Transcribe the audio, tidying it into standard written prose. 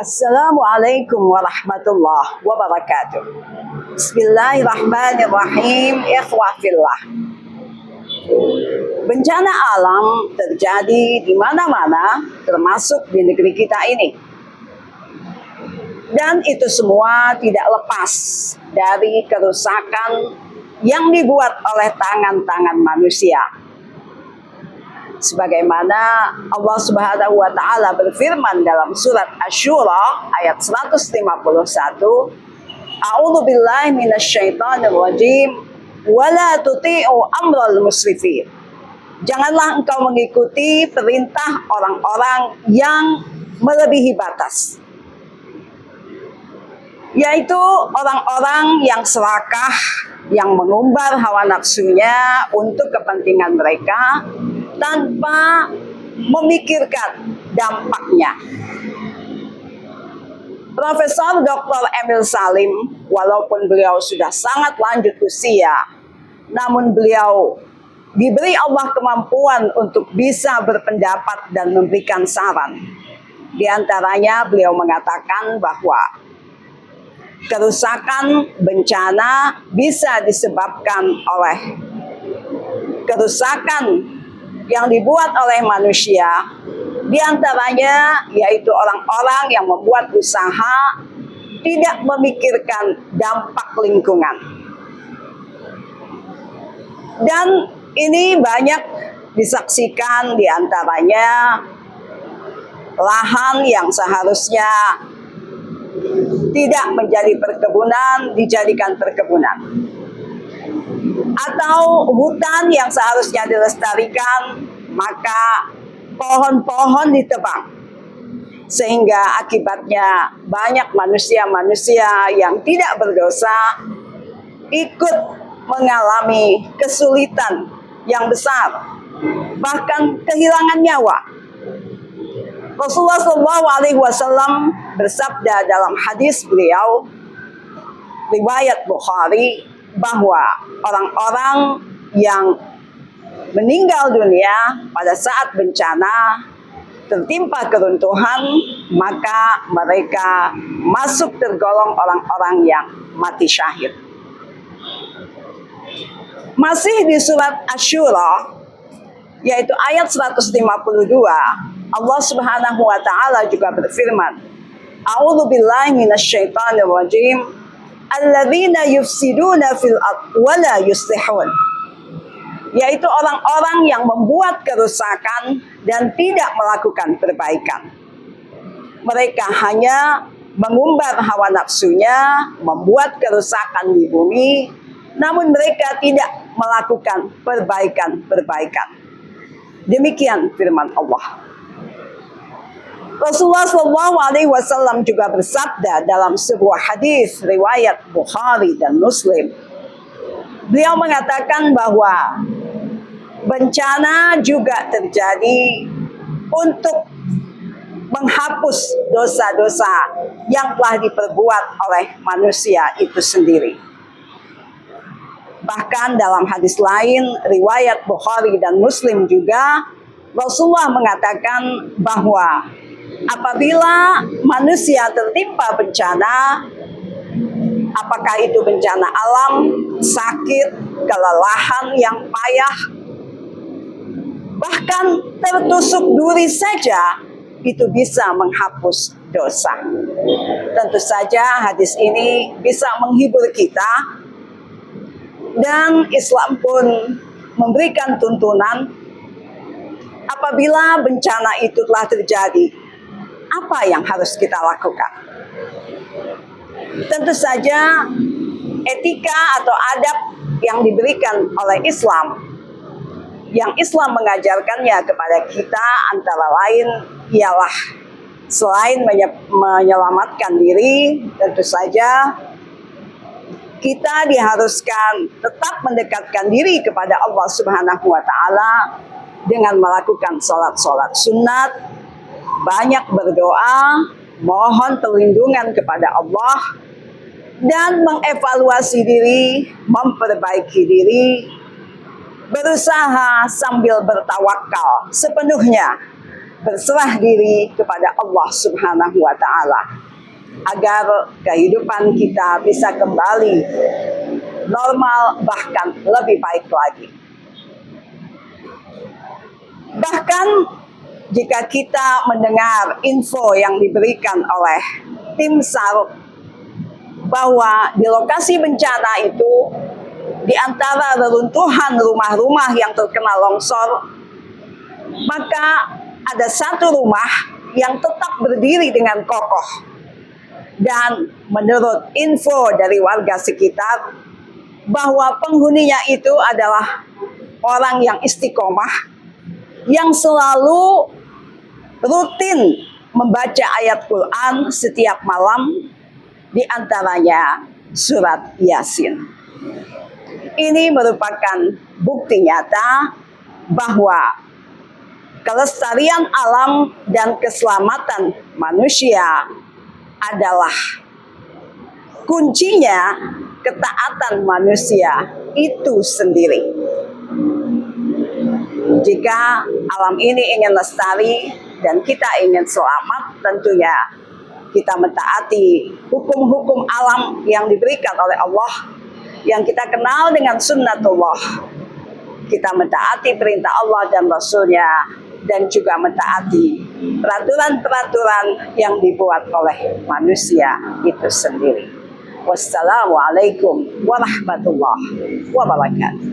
Assalamualaikum warahmatullahi wabarakatuh. Bismillahirrahmanirrahim. Ikhwafillah. Bencana alam terjadi di mana-mana, termasuk di negeri kita ini. Dan itu semua tidak lepas dari kerusakan yang dibuat oleh tangan-tangan manusia. Sebagaimana Allah Subhanahu wa taala berfirman dalam surat Asy-Syura ayat 151, A'udzu billahi minasyaitonir rajim wa la tuti'u amral musrifin. Janganlah engkau mengikuti perintah orang-orang yang melebihi batas. Yaitu orang-orang yang serakah, yang mengumbar hawa nafsunya untuk kepentingan mereka tanpa memikirkan dampaknya. Profesor Dr. Emil Salim, walaupun beliau sudah sangat lanjut usia, namun beliau diberi Allah kemampuan untuk bisa berpendapat dan memberikan saran. Di antaranya beliau mengatakan bahwa kerusakan bencana bisa disebabkan oleh kerusakan yang dibuat oleh manusia, di antaranya yaitu orang-orang yang membuat usaha tidak memikirkan dampak lingkungan. Dan ini banyak disaksikan, di antaranya lahan yang seharusnya tidak menjadi perkebunan dijadikan perkebunan, atau hutan yang seharusnya dilestarikan maka pohon-pohon ditebang, sehingga akibatnya banyak manusia-manusia yang tidak berdosa ikut mengalami kesulitan yang besar, bahkan kehilangan nyawa. Rasulullah SAW bersabda dalam hadis beliau riwayat Bukhari bahwa orang-orang yang meninggal dunia pada saat bencana tertimpa keruntuhan, maka mereka masuk tergolong orang-orang yang mati syahid. Masih di surat Asy-Syura, yaitu ayat 152, Allah Subhanahu wa taala juga berfirman, A'udzu billahi minasyaitonir rajim, alladzina yufsiduna fil ardh wa la yuslihun. Yaitu orang-orang yang membuat kerusakan dan tidak melakukan perbaikan. Mereka hanya mengumbar hawa nafsunya, membuat kerusakan di bumi, namun mereka tidak melakukan perbaikan-perbaikan. Demikian firman Allah. Rasulullah SAW juga bersabda dalam sebuah hadis riwayat Bukhari dan Muslim. Beliau mengatakan bahwa bencana juga terjadi untuk menghapus dosa-dosa yang telah diperbuat oleh manusia itu sendiri. Bahkan dalam hadis lain, riwayat Bukhari dan Muslim juga, Rasulullah mengatakan bahwa apabila manusia tertimpa bencana, apakah itu bencana alam, sakit, kelelahan yang payah, bahkan tertusuk duri saja, itu bisa menghapus dosa. Tentu saja hadis ini bisa menghibur kita, dan Islam pun memberikan tuntunan apabila bencana itu telah terjadi, apa yang harus kita lakukan? Tentu saja etika atau adab yang diberikan oleh Islam, yang Islam mengajarkannya kepada kita antara lain ialah selain menyelamatkan diri, tentu saja kita diharuskan tetap mendekatkan diri kepada Allah Subhanahu wa taala dengan melakukan sholat-sholat sunat, banyak berdoa, mohon perlindungan kepada Allah, dan mengevaluasi diri, memperbaiki diri, berusaha sambil bertawakal sepenuhnya berserah diri kepada Allah Subhanahu wa Ta'ala, agar kehidupan kita bisa kembali normal, bahkan lebih baik lagi. Bahkan jika kita mendengar info yang diberikan oleh tim SAR bahwa di lokasi bencana itu, di antara reruntuhan rumah-rumah yang terkena longsor, maka ada satu rumah yang tetap berdiri dengan kokoh. Dan menurut info dari warga sekitar, bahwa penghuninya itu adalah orang yang istiqomah, yang selalu rutin membaca ayat Quran setiap malam, di antaranya surat Yasin. Ini merupakan bukti nyata bahwa kelestarian alam dan keselamatan manusia adalah kuncinya ketaatan manusia itu sendiri. Jika alam ini ingin lestari dan kita ingin selamat, tentunya kita mentaati hukum-hukum alam yang diberikan oleh Allah, yang kita kenal dengan sunnatullah. Kita mentaati perintah Allah dan Rasul-Nya, dan juga mentaati peraturan-peraturan yang dibuat oleh manusia itu sendiri. Wassalamualaikum warahmatullahi wabarakatuh.